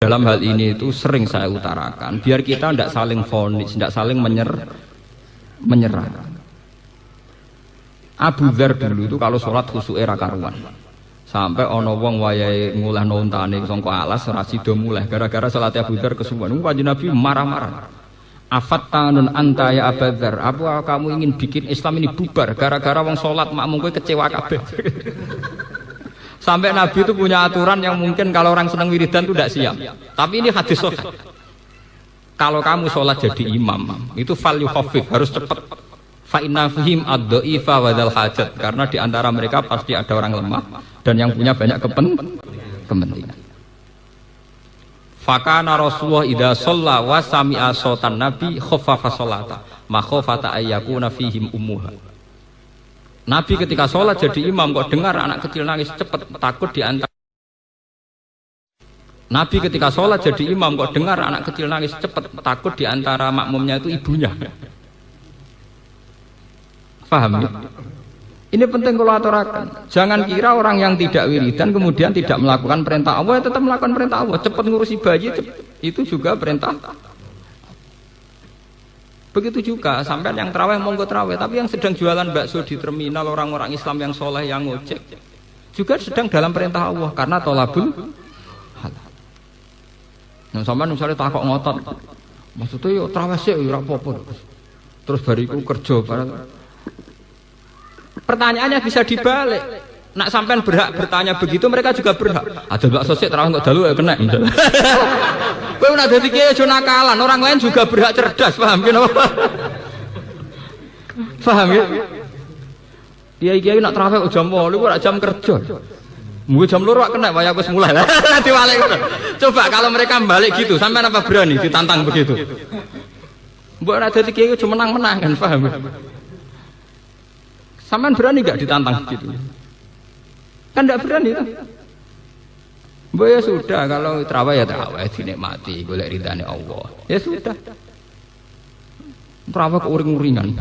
dalam hal ini itu sering saya utarakan, biar kita tidak saling vonis, tidak saling menyerah. Abu Dzar dulu itu kalau sholat khusyuk era karuan, sampai ono wong wayahe ngulah nontane sangka alas ora sida mulai gara-gara sholat Abu Dzar kesuwen. Kanjeng Nabi marah-marah. Afattanun anta ya Abu Dzar, apa kamu ingin bikin Islam ini bubar gara-gara wong sholat makmum kowe kecewa kabeh. Sampai Nabi itu punya aturan yang mungkin kalau orang senang wiridan itu tidak siap. Tapi ini hadis sahih. Kalau kamu sholat jadi imam, itu fal yukhafif, harus cepat. Fa inna fihim ad-dha'ifa wa dzal hajat, karena di antara mereka pasti ada orang lemah dan yang punya banyak kepentingan. Fakana Rasulullah idza shalla wa sami'a sautan nabi khaffafa sholata, ma khafata ayyakuna fihim ummuha. Nabi ketika sholat jadi imam kok dengar anak kecil nangis cepat takut diantar. Nabi ketika sholat jadi imam kok dengar anak kecil nangis cepat takut diantara makmumnya itu ibunya. Paham ya? Ini penting kalau aturakan. Jangan kira orang yang tidak wiridan kemudian tidak melakukan perintah Allah, tetap melakukan perintah Allah. Cepat ngurusi bayi itu juga perintah. Begitu juga sampai yang terawih monggo terawih, tapi yang sedang jualan bakso di terminal, orang-orang Islam yang soleh yang ngojek juga sedang dalam perintah Allah karena tolabul halal. Nah, sampai misalnya takok ngotot, maksudnya yo terawih sih yo apa-apa. Terus bariku kerja barang. Pertanyaannya bisa dibalik. Nak sampean berhak bertanya begitu, mereka juga berhak. Ada bakso sik terawih kok dalu ya kena. Kowe ora dadi kiai aja nakalan, orang lain juga berhak cerdas, paham ki napa? Paham ya? Kiai-kiai nak terawih jam 8 kok jam kerja. Mungkin jam 2 kena waya wis mulai. Diwalek ngono. Coba kalau mereka balik gitu, sampean apa berani ditantang begitu? Mbok ora dadi kiai aja menang-menang kan, paham? Sampean berani enggak ditantang gitu? Kan tidak berani itu. Mbak ya sudah, kalau terawih ya terawih dinikmati, golek ridhane Allah. Ya sudah. Terawih kok uring-uringan.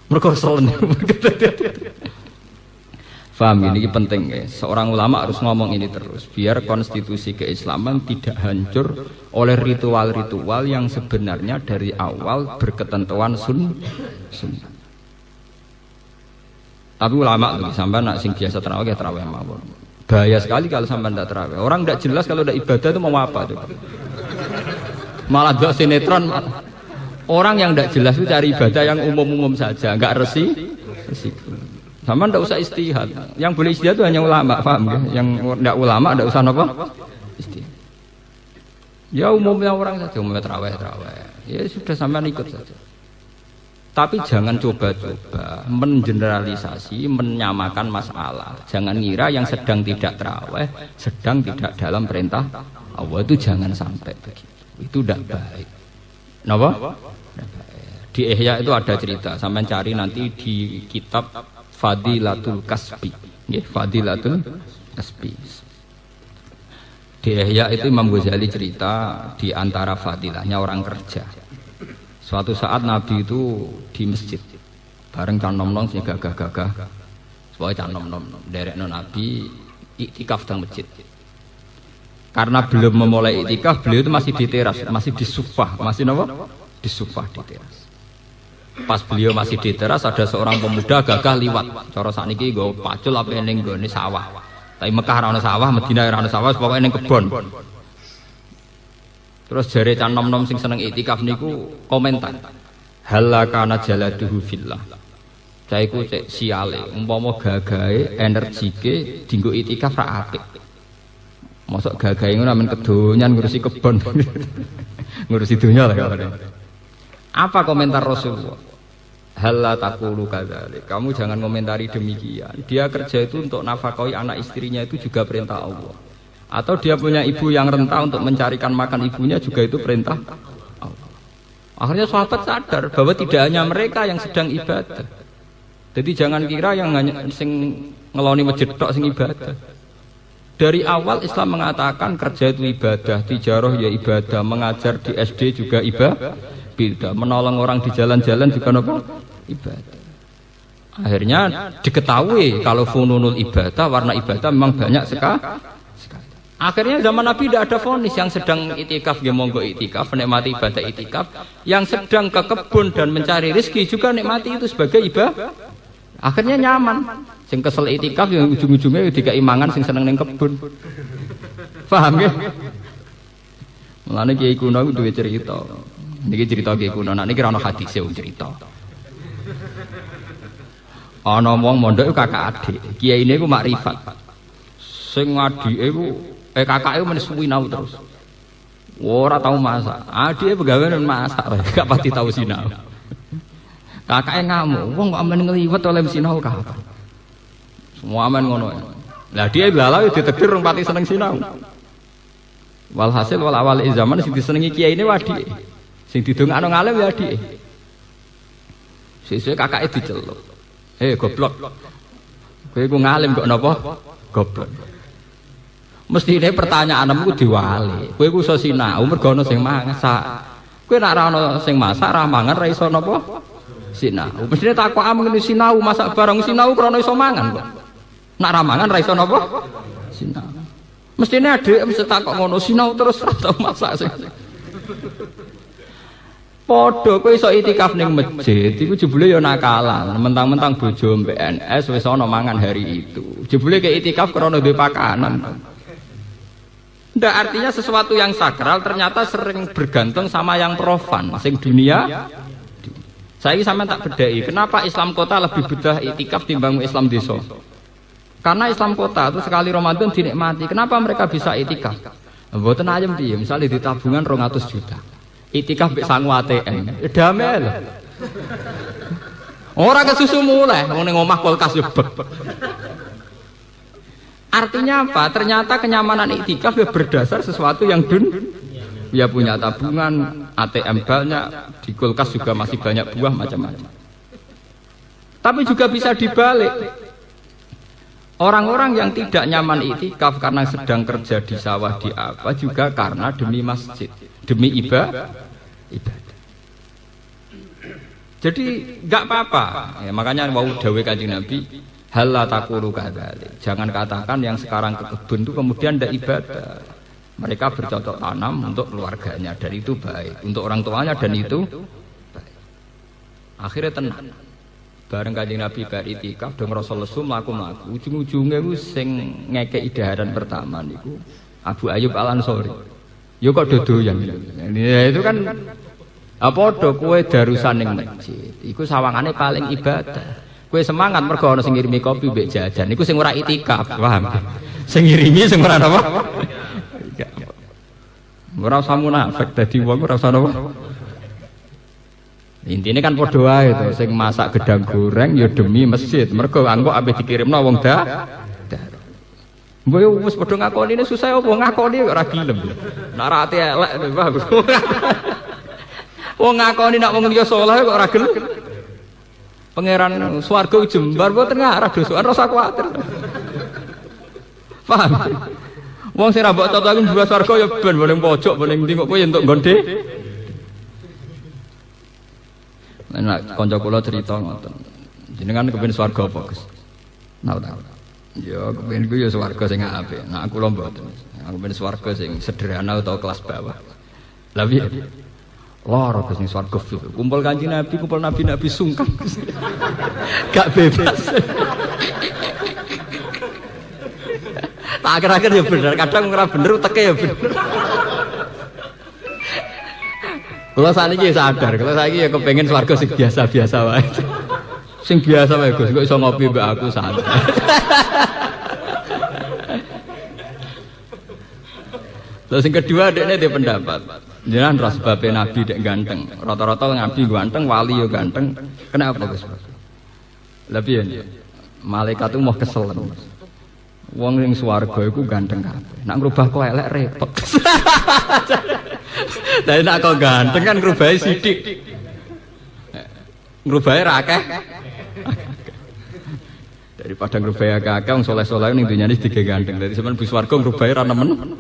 Mergo selen. Paham ini penting ya. Seorang ulama harus ngomong ini terus biar konstitusi keislaman tidak hancur oleh ritual-ritual yang sebenarnya dari awal berketentuan sunnah. Tapi ulama tuh sampai nak sing biasa terawih ya terawih mawon. Bahaya sekali kalau sampai tidak terawih. Orang tidak jelas kalau tidak ibadah itu mau apa tuh. Malah dok sinetron. Orang yang tidak jelas itu cari ibadah yang umum-umum saja, nggak resiko. Sama tidak usah istihad. Yang boleh istihad itu hanya ulama, paham ya? Yang tidak ulama tidak usah apa? Istihad. Ya umumnya orang saja, umumnya terawih. Ya sudah sampai ikut saja. Tapi jangan coba-coba mengeneralisasi, menyamakan masalah. Jangan ngira yang sedang tidak terawih, sedang tidak dalam perintah Allah, itu jangan sampai begitu. Itu tidak baik. Kenapa? Di Ihya itu ada cerita, sampai cari nanti di kitab Fadilatul Kasbi. Fadilatul Kasbi. Di Ihya itu Imam Ghazali cerita di antara fadilahnya orang kerja. Suatu saat Nabi itu di masjid bareng can nom-nom sing gagah-gagah. Supaya can nom-nom derekno Nabi iktikaf di masjid. Karena belum memulai iktikaf, beliau itu masih di teras, masih di sufah, masih napa? Di sufah di teras. Pas beliau masih di teras ada seorang pemuda gagah liwat. Cara sakniki nggo pacul apa ning nggone sawah. Tapi Mekah ora ana sawah, Madinah ora ana sawah, pokoke ning kebon. Terus jare can nom-nom sing seneng iktikaf niku komentar. Halakana jaladuhu fillah. Cah iku cek siale, umpama gagahe energike dienggo iktikaf ra apik. Mosok gagahe ngono men kedonyan ngurusi kebon. Ngurusi dunya lah kare. Apa komentar Rasulullah? Halla taqulu kadzalik. Kamu jangan komentari demikian. Dia kerja itu untuk nafkahi anak istrinya itu juga perintah Allah. Atau dia punya ibu yang renta untuk mencarikan makan ibunya juga itu perintah Allah. Akhirnya sahabat sadar bahwa tidak hanya mereka yang sedang ibadah. Jadi jangan kira yang hanya sing ngeloni masjid tok sing ibadah. Dari awal Islam mengatakan kerja itu ibadah, tijarah ya ibadah, mengajar di SD juga ibadah, menolong orang di jalan-jalan juga apa? Ibadah. Akhirnya diketahui kalau fununul ibadah, warna ibadah memang banyak sekali. Akhirnya zaman Nabi tidak ada vonis yang sedang itikaf ya monggo itikaf, menikmati ibadah itikaf, yang sedang ke kebun dan mencari rezeki juga nikmati itu sebagai ibadah. Akhirnya nyaman. Sing kesel itikaf yang ujung-ujungnya dikai mangan sing seneng ning kebun. Paham ya? Mulane kiai kuno duwe cerita. Niki cerita kiai kuno, nek niki ora ono hadise cerita. Ana wong mondok kakak adik. Kiyaine iku makrifat. Sing adike iku kakake men sinau terus. Ora tau masak. Adike pegawean masak, gak pati tau sinau. Kakake ngamuk, wong kok amen ngliwet oleh sinau kapan. Semua amen ngono. Lah dia lalawe ditegir rong pati seneng sinau. Walhasil wal awal zaman sing disenengi kiyaine wadike. Sing didongakno ngalim ya adike. Sesuk kakake diceluk. Goblok. Kowe iku ngalim kok napa? Goblok. Mestine pertanyaanmu ku diwali. Kowe ku iso sinau mergo ana sing masak. Kowe nek ora ana sing masak ra mangan ra iso napa? Sinau. Mestine takokane ngene sinau masak barang sinau krana iso mangan kok. Nek ra mangan ra iso napa? Sinau. Mestine adek mesti takok ngono sinau terus ra tau masak sing. Padha kowe iso itikaf ning masjid iku jebule ya nakalan. Mentang-mentang bojo mbek NS wis ana mangan hari itu. Jebule ke itikaf krana duwe pakanan. Ndak artinya sesuatu yang sakral ternyata sering bergantung sama yang profan, sing dunia. Saya sampean tak bedai, kenapa Islam kota lebih bedah itikaf timbang Islam desa? Karena Islam kota itu sekali Ramadan dinikmati. Kenapa mereka bisa itikaf? Mboten ayem piye, misale di tabungan 200 juta. Itikaf mek sangu ATM. Damai lho. Ora kesusu mulai, ning omah kulkas yo bek. Artinya apa? Ternyata kenyamanan iktikaf ya berdasar sesuatu yang ya punya tabungan, ATM banyak, di kulkas juga masih banyak buah macam-macam. Tapi juga bisa dibalik. Orang-orang yang tidak nyaman iktikaf karena sedang kerja di sawah di apa juga karena demi masjid, demi ibadah. Jadi nggak apa-apa. Ya, makanya wau dawuh Kanjeng Nabi. Halla taqulu kadzalik. Jangan katakan yang sekarang ke kebun itu kemudian tidak ibadah. Mereka bercocok tanam untuk keluarganya dan itu baik, untuk orang tuanya dan itu baik. Akhirnya tenang. Bareng Kanjeng Nabi bar itikaf dong Rasulullah mlaku-mlaku. Ujung-ujunge ku sing ngekeki daharan pertama niku Abu Ayyub Al-Ansori. Yo kok dodoyan. Ya itu kan apa do kowe darusan ning masjid. Iku sawangane paling ibadah. Kue semangat mergo ana sing ngirimi kopi mbek jajan niku sing ora itikaf, paham? Sing ngirimi sing ora apa? Ora usah munafik dadi wong ora usah apa. Intine kan padha wae to, sing masak gedang goreng ya demi masjid, mergo engko ambek dikirimno wong Mbok wis padha ngakoni susah apa ngakoni kok ora gelem. Nek ora ati elek paham. Wong ngakoni nek wong liya saleh kok ora gelem. Pangeran swarga jembar mboten ngarah dosokan rasa kuwatir. Paham? Wong sing ra mbok totoki mbah swarga ya ben boleh pojok boleh ndi kok kowe entuk gondhe. Nek kanca kula cerita ngoten. Jenengan kepengin swarga apa, Gus? Nau ta. Ya kepengin ku ya swarga sing apik. Nek kula mboten. Aku kepengin swarga sing sederhana utawa kelas bawah. Lah piye? Lara ke sing swarga kumpul Kanjeng Nabi, kumpul nabi-nabi sungkan. Gak bebas. Tak akhir-akhir ya bener, kadang ora bener teke ya bener. Kula saniki sadar, kula saiki ya kepengin swarga sing biasa-biasa wae. Sing biasa wae Gus, kok iso ngopi mbek aku santai. Terus yang kedua dekne dia pendapat. Jangan ras babe Nabi dek ganteng. Rata-rata Nabi ganteng, wali yo ganteng. Kenapa Gus? Lebih ya. Malaikat itu mau kesel. Wong ning swarga iku ganteng kabeh. Nak ngrubah kok elek repot. Lah nek kok ganteng kan ngrubahe sithik. Ngrubahe ra akeh. Daripada ngrubahe akeh wong saleh-saleh ning dunyane tiga ganteng. Dadi sampean bu swarga ngrubahe ra nemen.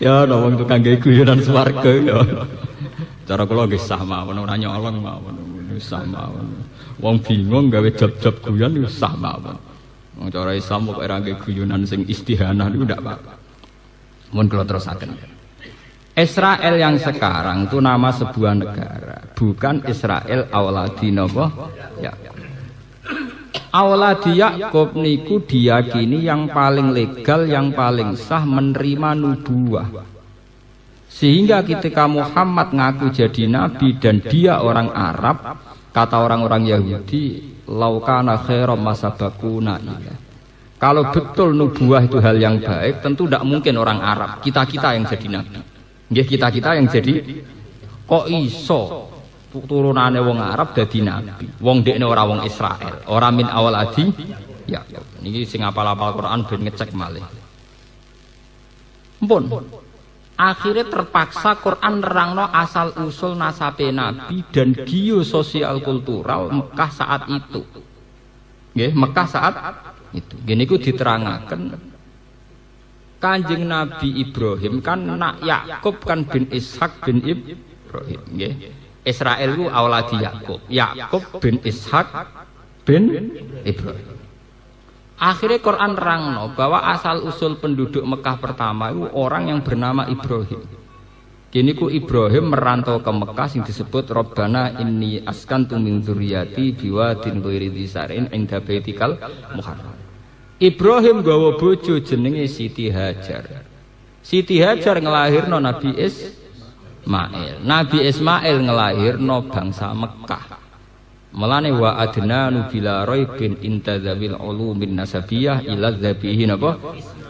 Ya ana wong tukang gawe guyonan swarga ya. Cara kula nggih sah mawon ora nyolong mawon. Sah mawon. Wong bingung gawe job-job guyon wis sah mawon. Wong cara Islam kok ora nggih guyonan sing istihanah niku ndak apa-apa. Mun kula terusaken. Israel yang sekarang itu nama sebuah negara, bukan Israel auladi napa? Ya. Auladi Yakub niku diyakini yang paling legal, yang paling sah menerima nubuwah. Sehingga ketika Muhammad ngaku jadi nabi dan dia orang Arab, kata orang-orang Yahudi, laukana khairam masabakuna ila. Kalau betul nubuah itu hal yang baik, tentu tidak mungkin orang Arab, kita-kita yang jadi nabi. Nggih, kita-kita yang jadi, kok iso turunane wong Arab dadi nabi. Wong dekne ora wong Israel, ora min awal adi. Ya, niki sing apal-apal Quran ben ngecek malih. Mpun. Akhirnya terpaksa Quran nerangno asal usul nasabe nabi dan geososial kultural Mekah saat itu. Nggih, Mekah saat itu. Gini ku diterangaken Kanjeng Nabi Ibrahim kan nak Yakub kan bin Ishak bin Ibrahim, nggih. Israel ku auladi Yakub. Yakub bin Ishak bin Ibrahim. Akhirnya Quran nerangno bahwa asal usul penduduk Mekah pertama itu orang yang bernama Ibrahim. Gini ku Ibrahim merantau ke Mekah yang disebut Rabbana inni askantu min dzurriyyati biwadin ghairi dzisarin inda baitikal muharram. Ibrahim gawa bojo jenenge Siti Hajar. Siti Hajar ngelahirno Nabi Ismail. Nabi Ismail ngelahirno bangsa Mekah. Melane wa adnanu bila raibin intadzawil ulumin nasabiyah ila dzabihi napa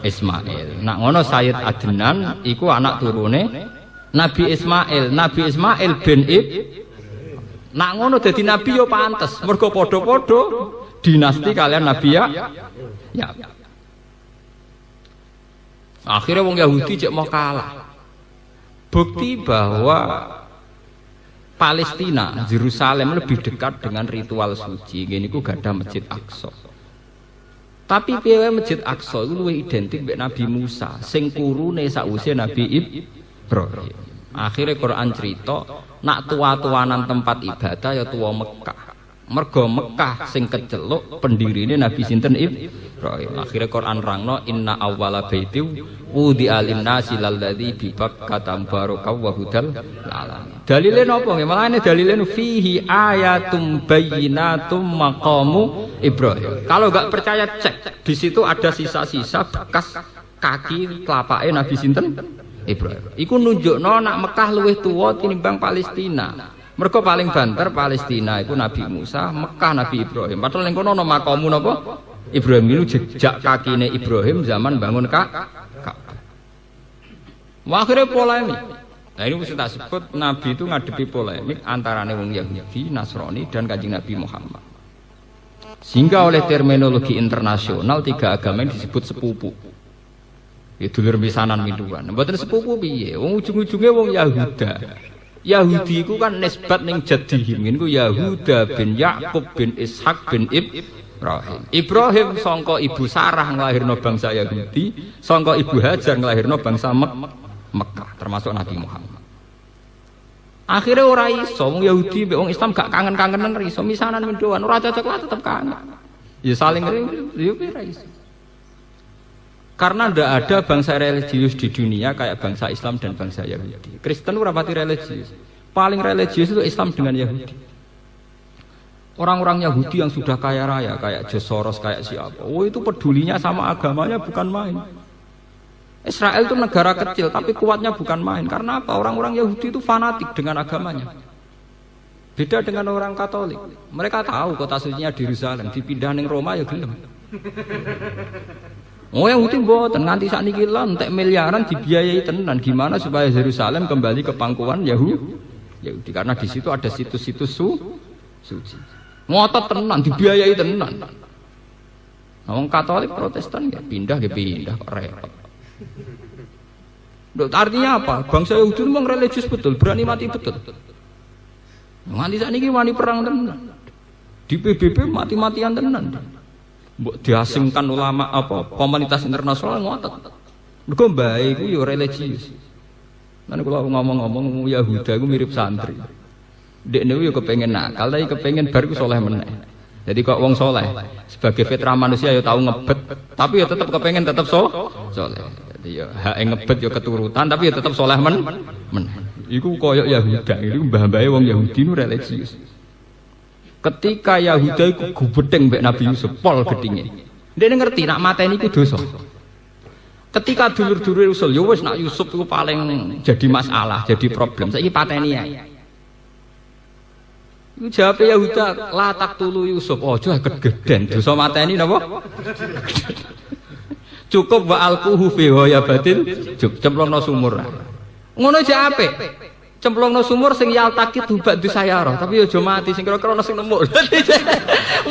Ismail. Nak ngono Sayyid Adnan iku anak turune Nabi Ismail. Nabi Ismail bin nak ngono dadi nabi yo pantes, mergo padha-padha dinasti kalian Nabi ya. Akhirnya wong Yahudi cek mau kalah. Bukti bahwa Palestina, Yerusalem lebih dekat dengan ritual suci. Gini ku gak ada Masjid Aqsa. Tapi piye Masjid Aqsa itu luwih identik mbek Nabi Musa, sing kurune sakwise Nabi Ibrahim. Akhirnya Quran cerita, nak tua-tuanan tempat ibadah ya tua Mekah. Mergo Mekah sing keceluk pendirine Nabi sinten Ibrahim. Akhirnya Quran rangno inna awwala baiti wudi alinasi lalladzi bi Bakkah mubarakaw wa hudal alamin. Dalile napa nggih? Malane dalile fihi ayatum bayyinatum maqamu Ibrahim. Kalau enggak percaya cek, di situ ada sisa-sisa bekas kaki telapake Nabi sinten Ibrahim. Iku nunjukno nak Mekah luwih tuwa tinimbang Palestina. Mereka paling banter Palestina itu Nabi Musa, Mekah Nabi Ibrahim. Padahal ning kono ana makamu napa? Ibrahim itu jejak kakine Ibrahim zaman bangun Ka'bah. Akhirnya polemik. Nah ini mesti tak sebut Nabi itu ngadepi polemik antarane wong Yahudi, Nasrani dan Kanjeng Nabi Muhammad. Sehingga oleh terminologi internasional tiga agama ini disebut sepupu. Ya dulur pisanan minduan. Mboten sepupu piye? Wong ujung-ujunge wong Yahuda. Yahudi itu kan nisbat ning jadihim niku Yahuda bin Yakub bin Ishak bin Ibrahim. Ibrahim sangka ibu Sarah nglahirno bangsa Yahudi, sangka ibu Hajar nglahirno bangsa Mekah termasuk Nabi Muhammad. Akhirnya ora iso wong Yahudi mbek wong Islam gak kangen-kangenan iso misanan mendoan ora cocok lah tetep kangen. Ya saling yo ora iso. Karena tidak ada bangsa religius di dunia kayak bangsa Islam dan bangsa Yahudi. Kristen itu rapati religius. Paling religius itu Islam dengan Yahudi. Orang-orang Yahudi yang sudah kaya raya kayak George Soros, kayak siapa. Oh itu pedulinya sama agamanya bukan main. Israel itu negara kecil tapi kuatnya bukan main. Karena apa? Orang-orang Yahudi itu fanatik dengan agamanya. Beda dengan orang Katolik. Mereka tahu kota sucinya di Yerusalem, dipindah ning Roma ya gelem. Oh yang Yahudi mboten nganti sakniki lan entek miliaran dibiayai tenan gimana supaya Yerusalem kembali ke pangkuan Yahudi karena di situ ada situs-situs suci. Ngotot tenan dibiayai tenan. Wong Katolik Protestan ya pindah kok repot. Artinya apa? Bangsa Yahudi memang religius betul, berani mati betul. Nganti sakniki wani perang tenan. Di PBB mati-matian tenan. Mbok diasingkan ulama apa komunitas internasional ngotot. Mergo mbae iku ya religius. Lan kula ngomong-ngomong Yahuda iku mirip santri. Dekne yo kepengin nakal tapi kepengin bar ku saleh meneh. Jadi kok wong soleh sebagai fitrah manusia ya tahu ngebet, tapi ya tetap kepengen tetap soleh. Jadi ya hak ngebet ya keturutan, tapi ya tetap soleh men. Iku koyok Yahuda, itu mbah-mbahe wong Yahudi nu religius. Ketika Yahuda iku gubedeng mbek Nabi Yusuf, pol gedinge. Dia ngerti nak mateni iku dosa. Ketika dulur-dulur usul, ya wis nak Yusuf iku paling jadi masalah, jadi problem. Saiki pateni ae. Iku jawab Yahuda, la taqtulu Yusuf. Aja kegeden dosa mateni napa? Cukup wa alquhu fi ghayabatil cemplungno sumur. Ngono aja apik. Cemplungno sumur sing yaltakit hubak di sayara, tapi aja mati sing kira-kira ana sing nemu.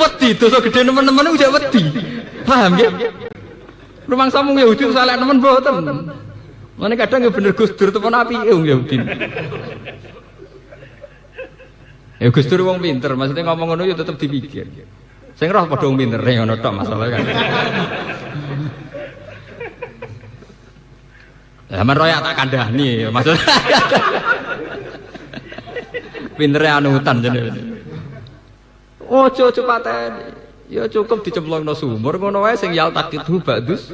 Wedi dosa gedhe nemen-nemen udah wedi. Paham ya? Rumang samung Yahudi saleh nemen mboten. Mane kadang ya bener Gus Dur temen apike wong Yahudi. Ya Gus Dur wong pinter, maksudnya ngomong ngono ya tetep dipikir. Sing roh padha wong pinter ngono tok masalah kan. Zaman royak tak kandhani maksudnya. Pintere anutan jenenge. Ojo pateni. Ya cukup dicemplungno sumur ngono wae sing yaltaqitu ba'dus.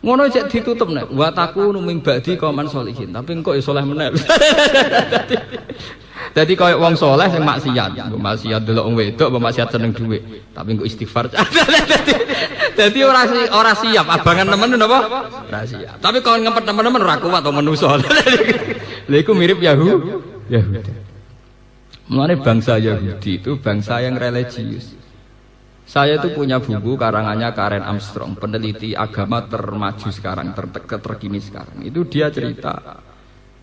Ngono cek ditutup nek wa takunu ming ba'di qauman sholihin, tapi engko ya saleh meneh. Dadi koyo wong saleh sing maksiat, mbok maksiat delok wong wedok, mbok maksiat seneng dhuwit, tapi engko istighfar. Dadi ora siap abangan nemen napa? Ora siap. Tapi kon ngempet temen-temen ora kuat to manusa. Lha iku mirip Yahudi. Mulane bangsa Yahudi itu bangsa yang religius. Saya itu punya buku karangannya Karen Armstrong, peneliti agama termaju sekarang, terkini sekarang. Itu dia cerita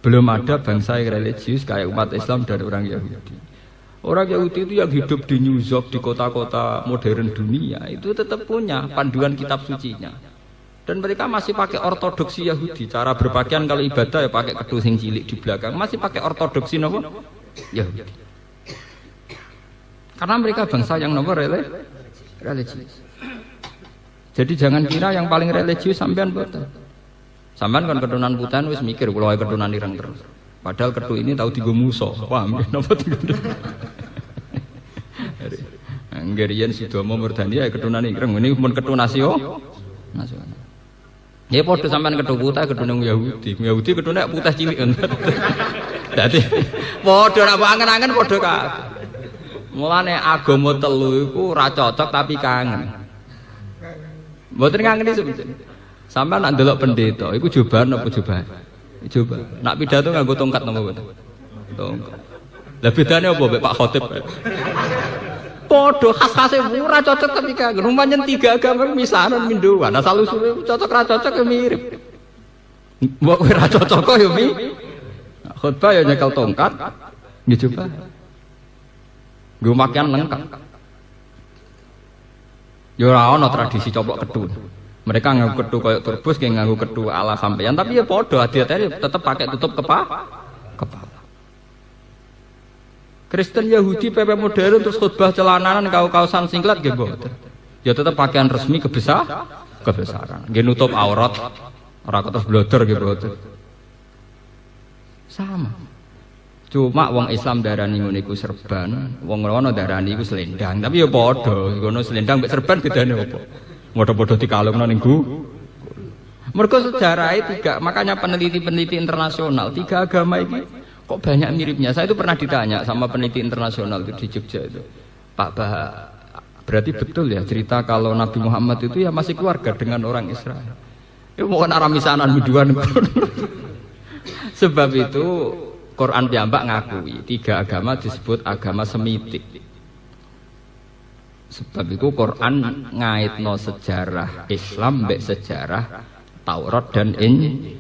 belum ada bangsa yang religius kayak umat Islam dan orang Yahudi. Orang Yahudi itu yang hidup di New York, di kota-kota modern dunia, itu tetap punya panduan kitab sucinya. Dan mereka masih pakai ortodoksi Yahudi. Cara berpakaian kalau ibadah ya pakai ketu sing cilik di belakang, masih pakai ortodoksi nopo Yahudi. Karena mereka bangsa yang nopo religius. Jadi jangan kira yang paling religius sampean boten. Sampean kan keturunan putan wis mikir kula wae keturunan ireng terus. Padahal ketu ini tahu digo muso. Paham napa digo. Anggerian Sidomo Murdani ya keturunan ireng. Ini mun ketu nasional. Ya padha sampean ketu putih keturunan Yahudi. Yahudi keturunan putih cilik kan. Dadi padha ora angen-angen padha kabeh. Mulane agama telu iku ora cocok tapi kangen. Mboten ngangeni sebetulnya. Sampai nak ndelok pendeta iku jobahan apa jobahan? Coba. Nak pidato nganggo tongkat napa mboten? Tongkat. Lah bedane apa Pak Pak Khotib? Padha khas-khase ora cocok tapi kangen. Rumahan tiga agama misahan minduan. Asal usule cocok ra cocok ya mirip. Mbok ora cocok kok ya mi. Khotbah ya nyekel tongkat. Nggih coba. Nggo makian lengkap. Ya ora ana tradisi coplok ketu. Mereka nganggo ketu koyo turbus nggih nganggo ketu ala sampeyan, tapi ya padha hati-hati tetep pakai tutup kepala. Kristen Yahudi PP modern terus khutbah celananan kaos-kaosan singlet nggih mboten. Ya tetep pakaian resmi kebesaran. Nggih nutup aurat, ora terus blodor nggih mboten. Sama. Cuma wong Islam darani ngono iku serban, wong ngono darani iku selendang. Tapi ya padha, ngono selendang mek serban bedane apa? Padha-padha dikalungno ning mergo sejarahe tiga, makanya peneliti-peneliti internasional tiga agama ini kok banyak miripnya. Saya itu pernah ditanya sama peneliti internasional itu di Jogja itu. Pak Bah, berarti betul ya cerita kalau Nabi Muhammad itu ya masih keluarga dengan orang Israel. Ya mohon aramisanan biduan. Sebab itu Quran piyambak ngakui tiga agama disebut agama semitik. Sebab itu Quran ngaitno sejarah Islam mbek sejarah Taurat dan Injil.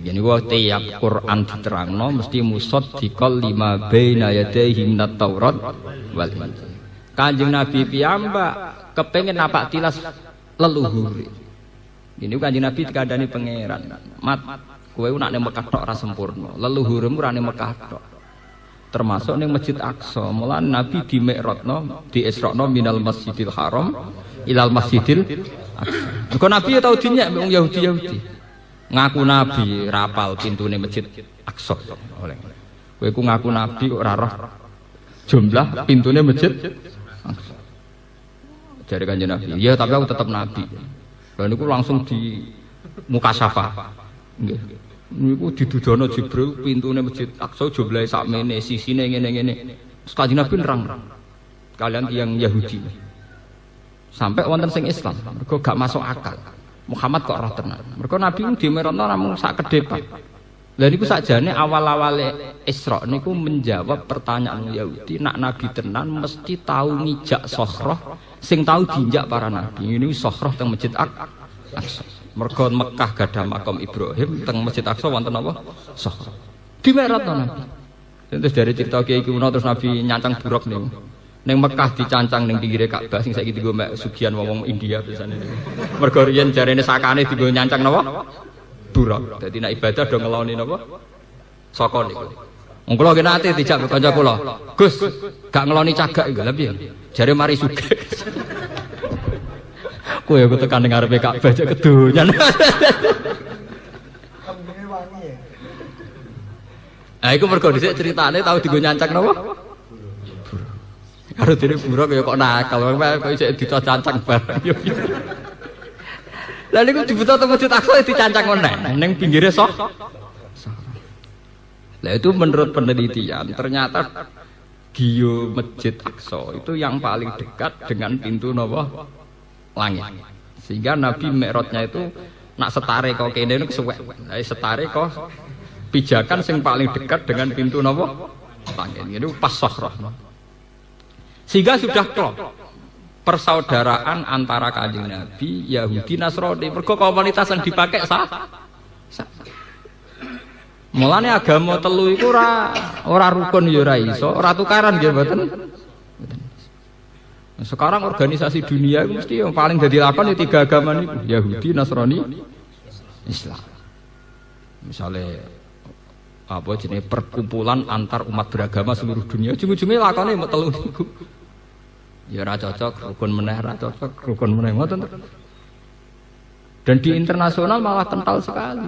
Jadi tiap Quran diterangno mesti musaddiqal lima baina yadayhi minat Taurat wal Injil. Kanjeng Nabi piyambak kepengin napak tilas leluhur. Ini Kanjeng Nabi dikandani pangeran. Mat kowe nak ning Mekah tok ora sempurna. Leluhurmu ora ning Mekah tok. Termasuk ning Masjid Aqsa. Mulane Nabi di Mi'rajno, di Isra'no minal Masjidil Haram ilal Masjidil Aqsa. Kok Nabi ya tau dinyek wong Yahudi. Ngaku Nabi rapal pintune Masjid Aqsa. Oleh. Kowe ku ngaku Nabi kok ora roh jumlah pintune Masjid Jare Kanjeng Nabi. Ya tapi aku tetap nabi. Lah niku langsung di muka syafa. Nggih. Niku didudono Jibril pintune Masjid Aqsa jumlahe sakmene, sisine ngene-ngene. Kanjeng Nabi nerang. Kalian yang Yahudi. Sampai wonten sing Islam, mergo gak masuk akal. Muhammad kok roh tenan. Mergo Nabi ku dimerotno namung sak kedepak. Lah niku sakjane awal-awale Isra niku menjawab pertanyaan Yahudi, nak Nabi tenan mesti tahu ngijak Sokhroh sing tahu diinjak para nabi. Ini Sokhroh teng Masjid Aqsa. Mergo Mekah gadah makam Ibrahim, teng Masjid Aqsa wonten apa? Sokhroh. Dimerotno Nabi. Terus dari cerita Kiai kuno terus Nabi nyancang buruk niku. Ning Mekah dicancang ning pinggire Ka'bah sing saiki dienggo mek sugihan wong India biasane. Mergo riyen jarene sakane dienggo nyancang napa? Buruk. Dadi nek ibadah do ngeloni napa? Saka niku. Wong kula ki nate dijak kanca kula. Gus, gak ngeloni cagak iku. Lah piye? Jare mari sugih. Kowe aku tekan ning ngarepe Ka'bah aja kedonyan. Kambinge wangi ya. Ah iku mergo dhisik critane tau dienggo nyancang napa? Karo dene buruk ya kok nakal, kok isih dicancang bareng. Lah niku dibutuh teng Masjid Aqsa dicancang meneh ning pinggire sok. Lah itu menurut penelitian ternyata Gio Masjid Aqsa itu yang paling dekat dengan pintu napa? Langit. Sehingga Nabi Mi'rajnya itu nak setare kok kene niku suwek. Lah setare kok pijakan sing paling dekat dengan pintu napa? Langit. Itu pas Sokhroh. Sehingga sudah klop persaudaraan antara Kanjeng Nabi, Yahudi, Nasrani. Mergo komunitas yang dipakai sah. Mulane agama telu iku ora rukun ya ora iso, ora tukaran nggih mboten. Sekarang organisasi dunia itu mesti yang paling dadi lakon ya tiga agama niku, Yahudi, Nasrani, Islam. Misalnya apa jenenge perkumpulan antar umat beragama seluruh dunia, ujung-ujungnya lakone mek telu niku. Ya ora cocok, rukun meneh ora cocok, rukun meneh ngoten. Dan di internasional malah kental sekali.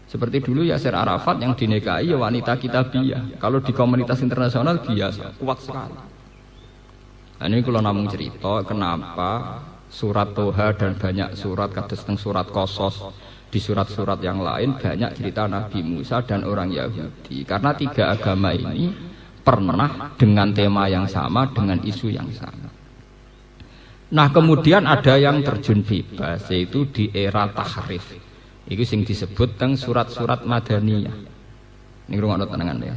Seperti dulu Yasir Arafat yang dinikahi ya wanita kitabiyah. Kalau di komunitas internasional biasa, kuat sekali. Nah, ini kalau namung cerita kenapa surat Toha dan banyak surat kados teng surat Qasas, di surat-surat yang lain banyak cerita Nabi Musa dan orang Yahudi. Karena tiga agama ini pernah dengan tema yang sama, dengan isu yang sama. Nah kemudian ada yang terjun bebas, yaitu di era tahrif. Itu sing disebut teng surat-surat Madaniyah. Ini rungokno tenangan ya.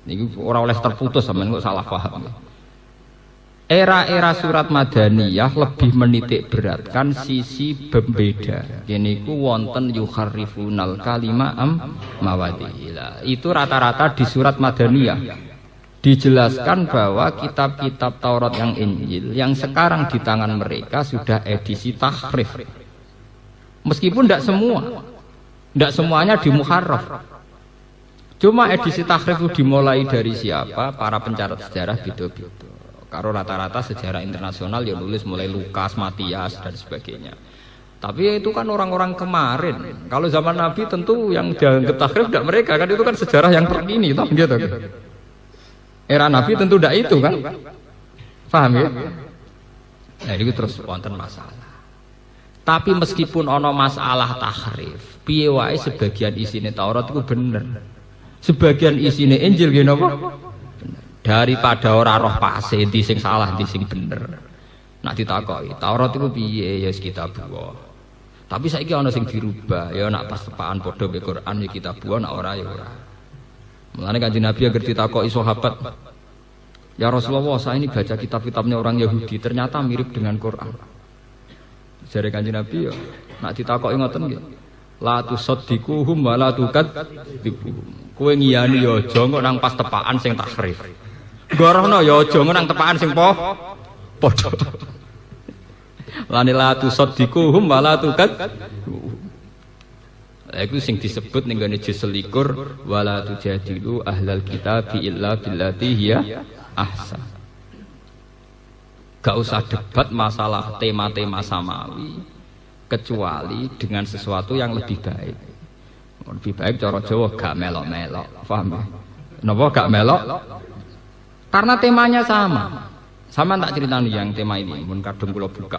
Ini orang oleh terputus sampean kok salah paham. Era-era surat Madaniyah lebih menitik beratkan sisi pembeda. Ini ku wonten yukharrifunal kalima mawadila. Itu rata-rata di surat Madaniyah. Dijelaskan bahwa kitab-kitab Taurat yang Injil yang sekarang di tangan mereka sudah edisi tahrif. Meskipun tidak semuanya dimuharraf. Cuma edisi tahrif itu dimulai dari siapa? Para pencatat sejarah gitu-gitu. Kalau rata-rata sejarah internasional ya nulis mulai Lukas, Matias dan sebagainya. Tapi itu kan orang-orang kemarin. Kalau zaman Nabi tentu yang dianggap tahrif tidak mereka kan, itu kan sejarah yang terkini, toh gitu. Era Nabi tentu tidak itu kan, paham ya? Nah ini terus wonten masalah. Tapi meskipun ono masalah tahrif, piye wae sebagian isine Taurat itu bener, sebagian isine Injil gini apa? Daripada ora roh pase di sing salah di sing bener. Nak ditakoki Taurat itu piye ya kitab buah. Tapi saiki ono sing dirubah ya nak pas tepaan padha be Quran ya kitab buah nak ora ya ora. Mulane Kanjeng Nabi agar ditakoki sahabat, ya Rasulullah, saya ini baca kitab-kitabnya orang Yahudi, ternyata mirip dengan Quran. Jare Kanjeng Nabi ya, nak ditakoki ngoten nggih. La tusaddiquhum wa la tukadzibuhum. Kowe ngiyani ya aja kok nang pas tepaan sing tahrif. Gorohno ya aja nang tepaan sing padha. Lane la tusaddiquhum wa la tukadzibuhum. Itu sing disebut ning gone juz 21 wala tujadilu ahlal kitab illa billati hiya ahsan. Gak usah debat masalah tema-tema samawi kecuali dengan sesuatu yang lebih baik. Lebih baik cara Jawa gak melok-melok, paham ya? Napa gak melok? Karena temanya sama. Sama tak ceritani yang tema ini, mun kadung kula buka.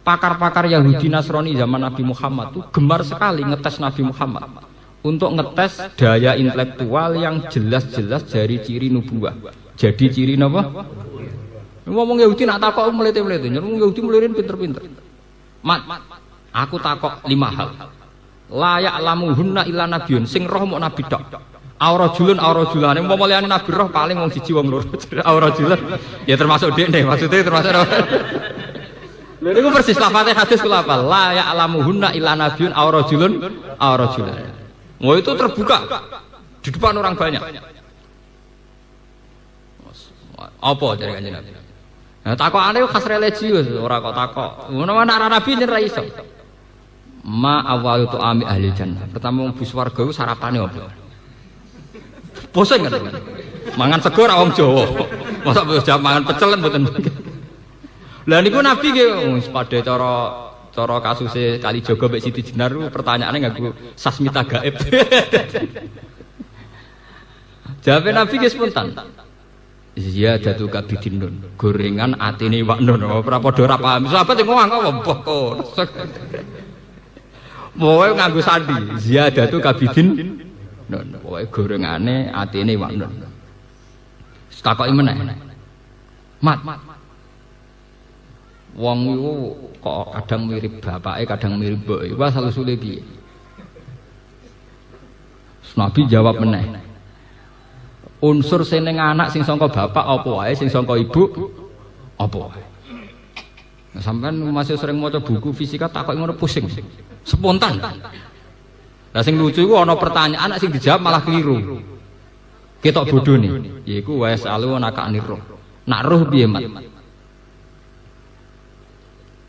Pakar-pakar Yahudi Nasrani zaman Nabi Muhammad itu gemar sekali ngetes Nabi Muhammad untuk ngetes daya intelektual yang jelas-jelas dari ciri nubuwah. Jadi ciri napa? Ngomong Yahudi nak takok melete-melete, ngomong Yahudi melirin pinter-pinter. Mat, aku takok 5 hal. La ya'lamuhunna illa nabiyyun, sing roh mok nabi tok. Aurajulun aurajulane umpama liyane nabi roh paling wong siji wong loro. Aurajulun ya termasuk dekne, maksudnya termasuk. Lha niku persis lafate hadis kula hafal. La ya'lamuhunna illa nabiyyun aurajulun aurajulan. Oh itu terbuka di depan orang banyak. Apa dari Kanjeng Nabi? Nah, takokane khas religius, ora kok takok. Ngono ana nabi yen ra iso. Ma awalu tu ami ahli jannah. Pertama wong bus warga iku sarapane apa? Bosen kan? Mangan sego ra wong Jawa. Masa jam mangan pecel kan mboten. Lah niku nabi nggih wis padha cara kasuse Kalijaga mbek Siti Jenar pertanyaane nganggo sasmita gaib. Jawabe nabi nggih spontan. Ziyadatu kabidinun, gorengan atine waknun. Ora padha ora paham. Sahabat ngomong apa mbok. Pokoke nganggo sandi. Ziyadatu kabidin. Pokoke gorengane atine waknun. Takoki meneh. Mat. Wong iku kok kadang mirip bapake, kadang mirip mboke. Iku asal usule piye? Nabi jawab meneh. Unsur sing ning anak sing sangka bapak apa wae, sing sangka ibu apa wae. Nah, sampean masih sering maca buku fisika takok ngono pusing. Spontan. Lah sing lucu iku ana pertanyaan sing dijawab malah keliru. Ketok bodhone. Yaiku wa salu anaka aniruh. Nak ruh piye, Mat?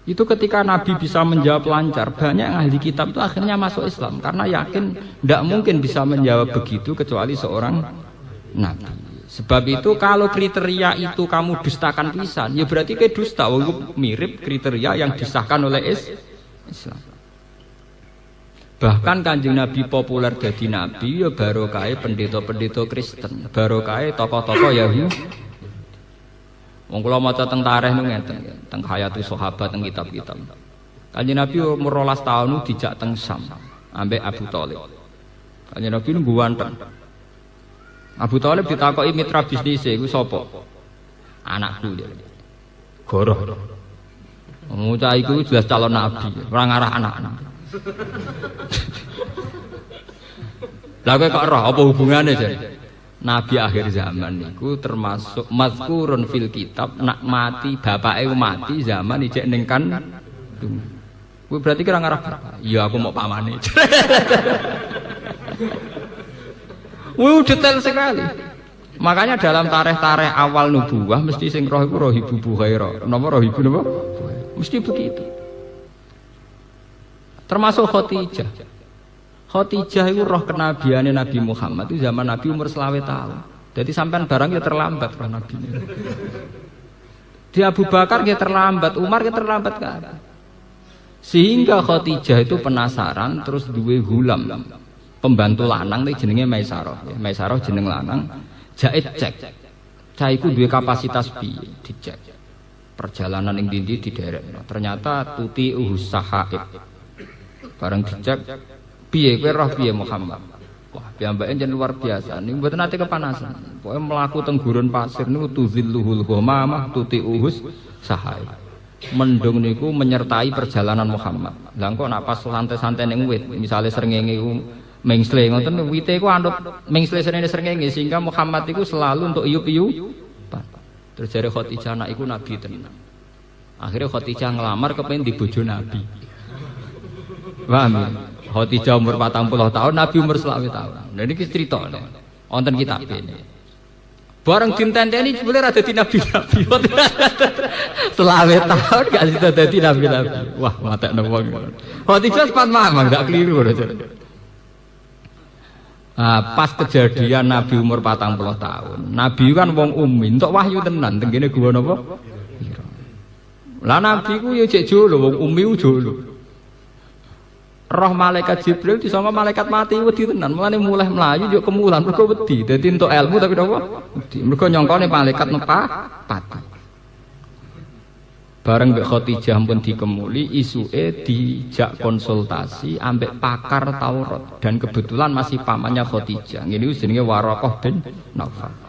Itu ketika Nabi bisa menjawab lancar, banyak ahli kitab itu akhirnya masuk Islam karena yakin tidak mungkin bisa menjawab begitu kecuali seorang Nabi. Sebab itu kalau kriteria itu kamu dustakan pisan, ya berarti kayak dusta. Mirip kriteria yang disahkan oleh Islam. Bahkan Kanjeng Nabi populer jadi Nabi ya barokah pendeta-pendeta Kristen, barokah tokoh-tokoh Yahudi. Wong kula maca teng tarikh niku ngeten, teng Hayatus Sahabat teng kitab-kitab. Kanjeng Nabi umur 12 tahun dijak teng Sam ambek Abu Thalib. Kanjeng Nabi niku ganteng. Abu Thalib ditakoki mitra bisnise iku sapa? Anakku ya. Goroh. Ngucah iku jelas calon nabi, ora ngarah anak-anak. Lah kok roh apa hubungane jan? Nabi akhir zaman niku termasuk mazkurun fil kitab nak mati bapake mati zaman ijek ning kan. Kuwi berarti kira ngarah. Iya aku mau pamane. Detail sekali. Makanya dalam tarikh-tarikh awal nubuwah mesti sing roh iku roh ibu Buhairah. Napa roh ibu napa? Mesti begitu. Termasuk Khadijah. Khadijah itu roh kenabiane Nabi Muhammad itu zaman Nabi umur 20 tahun. Jadi sampean barang ya terlambat roh Nabi. Di Abu Bakar ya terlambat, Umar ya terlambat kan. Sehingga Khadijah itu penasaran terus duwe hulam. Pembantu lanang nih jenenge Maisarah. Maisarah jeneng lanang. Jahit cek. Cah iku duwe kapasitas piye? Dicek. Perjalanan ning ndi diderek. Ternyata tuti sahaib. Bareng dicek piye kowe roh piye Muhammad? Wah, piyambake jen luar biasa. Niku mboten nate kepanasan. Pokoke mlaku teng gurun pasir niku tuzilluhul ghamamah tuti sahaib. Mendung niku menyertai perjalanan Muhammad. Lah kok nak pas santai-santai ning wit, misale srengenge iku mengsle ngoten wite iku anut mengsle srengenge sehingga Muhammad iku selalu untuk iup-iup. Terus jare Khadijah anak iku nabi tenan. Akhirnya Khadijah ngelamar kepengin di bojo nabi. Paham ya? Khadijah umur 40 tahun, Nabi umur 20 tahun. Nah ini cerita wonten kitab ini. Bareng dintenteni jebule ra dadi nabi-nabi. 20 tahun gak sida dadi nabi-nabi. Wah, matekno wong. Khadijah sempat mamang gak keliru lho. Pas kejadian Nabi umur 40 tahun. Nabi kan wong ummi, entuk wahyu tenan teng kene gua napa? Lah Nabi ku ya cek jolo wong ummi ku jolo. Roh malaikat Jibril disangka malaikat mati wedi tenan. Mulane mulai mlayu yo kemulan mergo wedi. Dadi entuk ilmu tapi napa? Wedi. Mergo nyangkane malaikat pati. bareng mbek Khadijah pun dikemuli, isuke dijak konsultasi ambek pakar Taurat dan kebetulan masih pamannya Khadijah. Ini jenenge Waraqah bin Naufal.